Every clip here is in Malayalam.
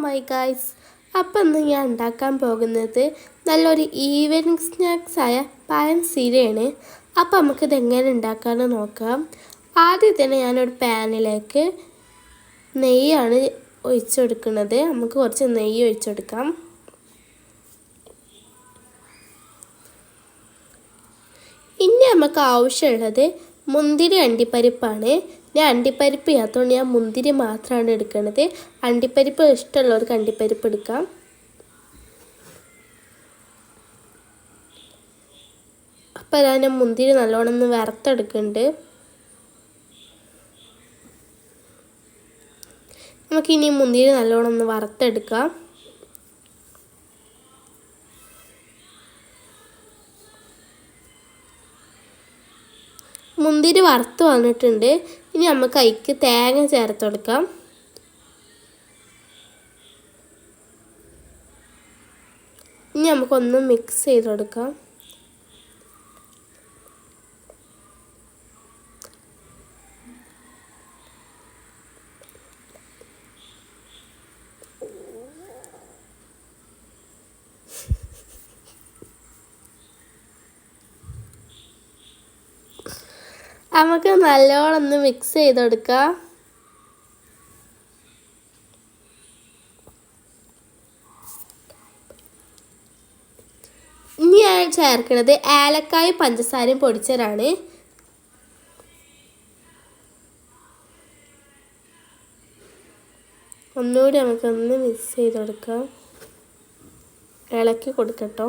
മൈ ഗായ്സ്, അപ്പം ഇന്ന് ഞാൻ ഉണ്ടാക്കാൻ പോകുന്നത് നല്ലൊരു ഈവനിങ് സ്നാക്സായ പഴം സിരയാണ്. അപ്പം നമുക്കിത് എങ്ങനെ ഉണ്ടാക്കാമെന്ന് നോക്കാം. ആദ്യം തന്നെ ഞാനൊരു പാനിലേക്ക് നെയ്യാണ് ഒഴിച്ചെടുക്കുന്നത്. നമുക്ക് കുറച്ച് നെയ്യ് ഒഴിച്ചെടുക്കാം. ഇനി നമുക്ക് ആവശ്യമുള്ളത് മുന്തിരി അണ്ടിപ്പരിപ്പാണ്. ഞാൻ അണ്ടിപ്പരിപ്പ് ചെയ്യാത്തതുകൊണ്ട് ഞാൻ മുന്തിരി മാത്രമാണ് എടുക്കുന്നത്. അണ്ടിപ്പരിപ്പ് ഇഷ്ടമുള്ളവർക്ക് അണ്ടിപ്പരിപ്പ് എടുക്കാം. അപ്പോൾ ഞാൻ മുന്തിരി നല്ലോണം ഒന്ന് വറുത്തെടുക്കുന്നുണ്ട്. നമുക്കിനി മുന്തിരി നല്ലോണം ഒന്ന് വറുത്തെടുക്കാം. മുന്തിരി വറുത്ത് വന്നിട്ടുണ്ട്. ഇനി നമുക്ക് അതിലേക്ക് തേങ്ങ ചേർത്ത് കൊടുക്കാം. ഇനി നമുക്കൊന്ന് മിക്സ് ചെയ്ത് കൊടുക്കാം. നമുക്ക് നല്ലോണം ഒന്ന് മിക്സ് ചെയ്ത് കൊടുക്കാം. ഇനി ഞാൻ ചേർക്കുന്നത് ഏലക്കായും പഞ്ചസാരയും പൊടിച്ചതാണ്. ഒന്നുകൂടി നമുക്കൊന്ന് മിക്സ് ചെയ്ത് കൊടുക്കാം. ഇളക്കി കൊടുക്കട്ടോ.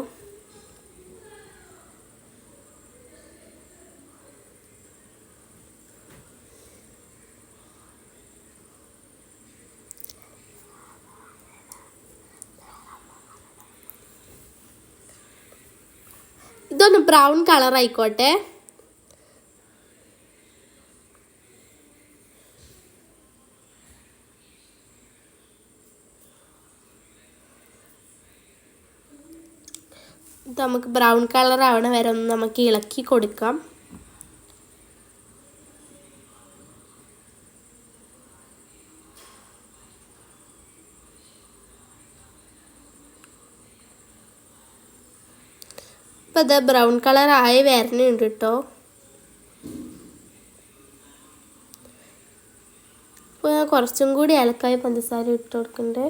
ഇതൊന്ന് ബ്രൗൺ കളർ ആയിക്കോട്ടെ. ഇത് നമുക്ക് ബ്രൗൺ കളർ ആവണ വരെ ഒന്ന് നമുക്ക് ഇളക്കി കൊടുക്കാം. ഇപ്പം ഇത് ബ്രൗൺ കളർ ആയി വരണുണ്ട് കേട്ടോ. ഇപ്പോൾ ഞാൻ കുറച്ചും കൂടി ഏലക്കായ പഞ്ചസാര ഇട്ട് കൊടുക്കുന്നുണ്ട്.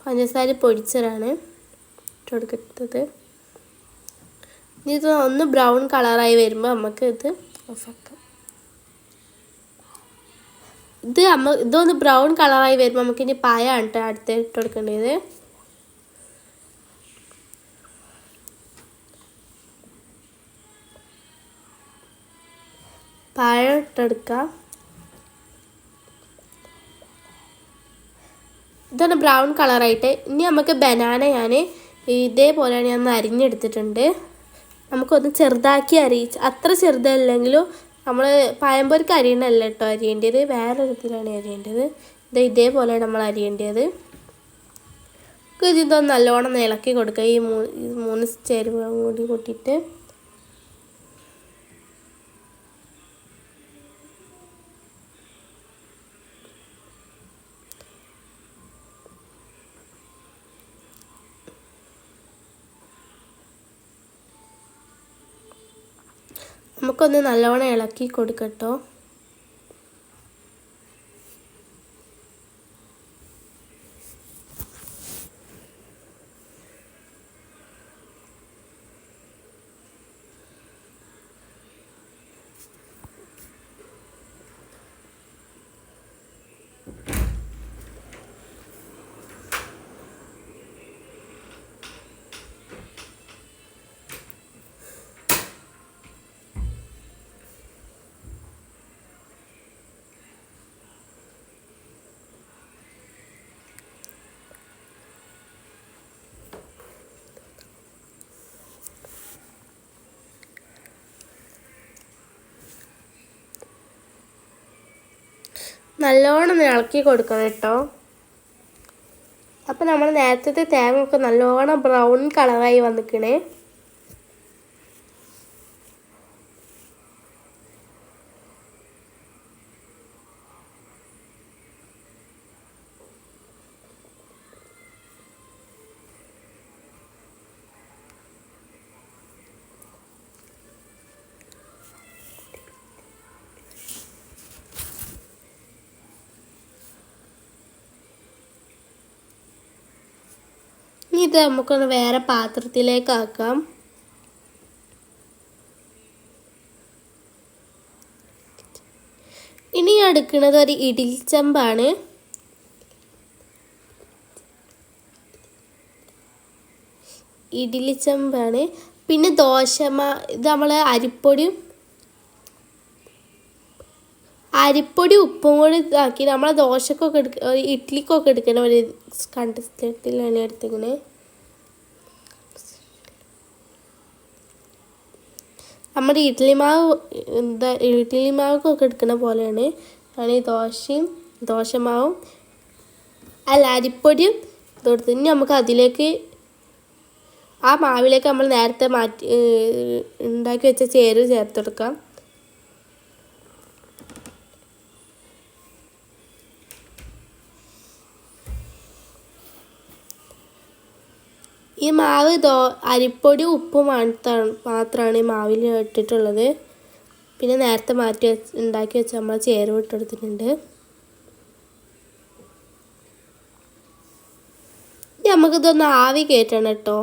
പഞ്ചസാര പൊടിച്ചതാണ് ഇട്ട് കൊടുക്കുന്നത്. ഇനി ഇത് ഒന്ന് ബ്രൗൺ കളറായി വരുമ്പോൾ നമുക്ക് ഇത് ഓഫാക്കാം. ഇതൊന്ന് ബ്രൗൺ കളറായി വരുമ്പോൾ നമുക്കിനി പായാണ് കേട്ടോ അടുത്ത് ഇട്ട് കൊടുക്കേണ്ടത്. പഴം ഇട്ടെടുക്കാം. ഇതാണ് ബ്രൗൺ കളറായിട്ട്. ഇനി നമുക്ക് ബനാന ഞാൻ ഇതേപോലെയാണ് ഞാൻ അരിഞ്ഞെടുത്തിട്ടുണ്ട്. നമുക്കൊന്ന് ചെറുതാക്കി അത്ര ചെറുതല്ലെങ്കിലും നമ്മൾ പഴംപൊരിക്ക് അരിയണല്ല കേട്ടോ അരിയേണ്ടത്, വേറെ വിധത്തിലാണ് അരിയേണ്ടത്. ഇതേപോലെയാണ് നമ്മൾ അരിയേണ്ടത്. ഇതൊന്ന് നല്ലോണം ഇളക്കി കൊടുക്കുക. ഈ മൂന്ന് ചേരുവ കൂടി കൂട്ടിയിട്ട് നമുക്കൊന്ന് നല്ലോണം ഇളക്കി കൊടുക്കട്ടോ. നല്ലോണം ഇളക്കി കൊടുക്കണം കേട്ടോ. അപ്പം നമ്മൾ നേരത്തെ തേങ്ങ ഒക്കെ നല്ലോണം ബ്രൗൺ കളറായി വന്നിക്കണേ. ഇത് നമുക്കൊന്ന് വേറെ പാത്രത്തിലേക്ക് ആക്കാം. ഇനി ഞാൻ എടുക്കുന്നത് ഒരു ഇഡ്ഡലിച്ചമ്പാണ്. പിന്നെ ഇത് നമ്മൾ അരിപ്പൊടി ഉപ്പും കൂടി ഇതാക്കി നമ്മളെ ദോശക്കൊക്കെ ഇഡ്ഡലിക്കൊക്കെ എടുക്കുന്ന ഒരു കൺസിസ്റ്റൻസിലാണ് എടുത്തിങ്ങനെ. നമ്മുടെ ഇഡ്ഡലി മാവൊക്കെ എടുക്കുന്ന പോലെയാണ് ഞാൻ ഈ ദോശമാവും അരിപ്പൊടിയും ഇതെടുത്ത്. ഇനി നമുക്ക് അതിലേക്ക് ആ മാവിലേക്ക് നമ്മൾ നേരത്തെ ഉണ്ടാക്കി വെച്ച ചേരുവ ചേർത്തെടുക്കാം. ഈ മാവ് അരിപ്പൊടി ഉപ്പും മാത്രമാണ് ഈ മാവിൽ ഇട്ടിട്ടുള്ളത്. പിന്നെ നേരത്തെ ഉണ്ടാക്കി വെച്ച് നമ്മൾ ചേരുവ ഇട്ടെടുത്തിട്ടുണ്ട്. നമുക്കിതൊന്ന് ആവി കയറ്റണം കേട്ടോ.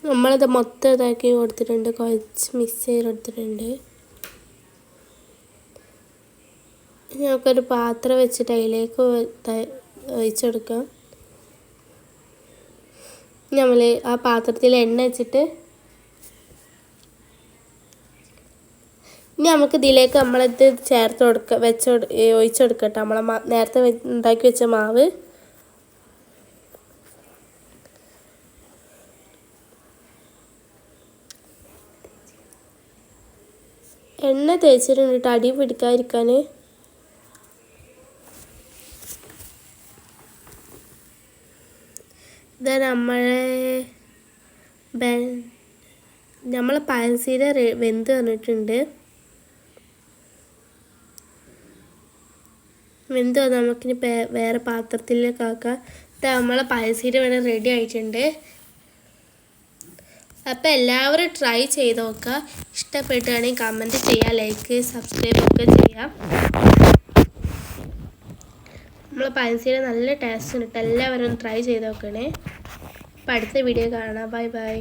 നമ്മളത് മൊത്തം ഇതാക്കി കൊടുത്തിട്ടുണ്ട്, കുഴച്ച് മിക്സ് ചെയ്ത് കൊടുത്തിട്ടുണ്ട്. നമുക്കൊരു പാത്രം വെച്ചിട്ട് അതിലേക്ക് ഒഴിച്ചെടുക്കാം. നമ്മൾ ആ പാത്രത്തിൽ എണ്ണ വെച്ചിട്ട് ഇനി നമുക്ക് ഇതിലേക്ക് നമ്മളിത് ഒഴിച്ചെടുക്കട്ടെ. നമ്മളെ നേരത്തെ ഉണ്ടാക്കി വെച്ച മാവ് എണ്ണ തേച്ചിട്ടുണ്ട് അടി പിടിക്കാതിരിക്കാൻ. ഇതാ നമ്മളെ പഴംസീര വെന്ത് വന്നിട്ടുണ്ട്. നമുക്കിനി വേറെ പാത്രത്തിലേക്ക് ആക്കാം. നമ്മളെ പഴംസീര ഇവിടെ റെഡി ആയിട്ടുണ്ട്. അപ്പോൾ എല്ലാവരും ട്രൈ ചെയ്ത് നോക്കുക. ഇഷ്ടപ്പെട്ടുകയാണെങ്കിൽ കമൻറ്റ് ചെയ്യുക, ലൈക്ക് സബ്സ്ക്രൈബ് ഒക്കെ ചെയ്യാം. നമ്മളെ പഴംസീര നല്ല ടേസ്റ്റ് ഉണ്ട്. എല്ലാവരും ട്രൈ ചെയ്ത് നോക്കണേ. അപ്പോൾ അടുത്ത വീഡിയോ കാണാം. Bye bye.